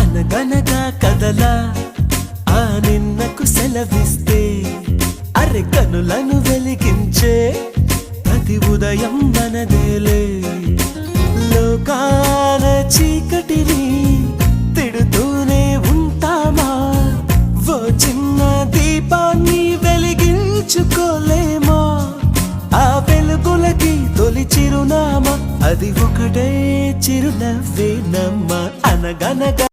అనగనగా కదలా ఆ నిన్నకు సెలవిస్తే అరె కనులను వెలిగించే ప్రతి ఉదయం మనదేలే లోకాల చీకటిని తిడుతూనే ఉంటామా ఓ చిన్న దీపాన్ని వెలిగించుకోలేమా ఆ వెలుగులకి తొలి చిరునామా అది ఒకటే చిరునవ్వేనమ్మా అనగనగా